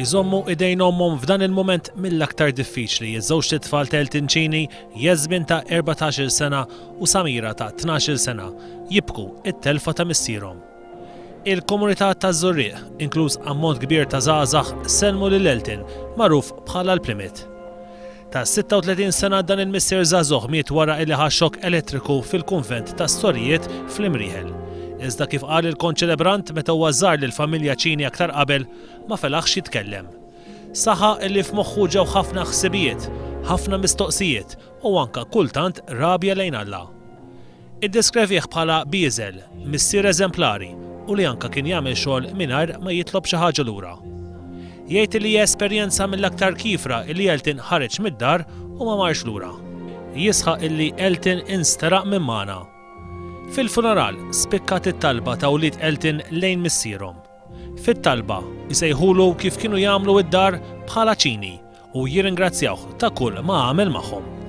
Iżommu idejn ommhom f'dan il-mument mill-aktar diffiċli iż-żewġ titfal ta' Elton Cini, Jasmin ta' 14 sena u Samira ta' 12 sena, jibku it-telfa ta' missierhom. Il-komunità tas-sorijiet, inkluż ammont kbir ta' żgħażagħ, sellmu lil Elton, magħruf bħala l-Plymouth. Ta' 36 sena dan il-missier żagħżugħ miet wara li ħa xokk elettriku fil-konvent tas-sorijiet fl-Imriehel. Iżda kif qal il-konċelebrant meta huwa żar lill-familja Cini aktar qabel ma felaħx jitkellem. Saħa li f'moħħu ġew ħafna ħsibijiet, ħafna mistoqsijiet u anke kultant rabja lejn Alla. Iddeskrivih bħala biezel, missier eżemplari u li anke kien jagħmel xogħol mingħajr ma jitlob xi ħaġa lura. Jgħid li hija esperjenza mill-aktar kifra li Elton ħareġ mid-dar u ma marx lura. Jisħaq illi Elton insteraq minn magħna. Fil-funeral spikkat it-talba ta' wlied Elton lejn missierhom. Fit-talba jsejħulu kif kienu jagħmlu id-dar bħala Cini u jirringrazzjawh ta' kull ma għamel magħhom.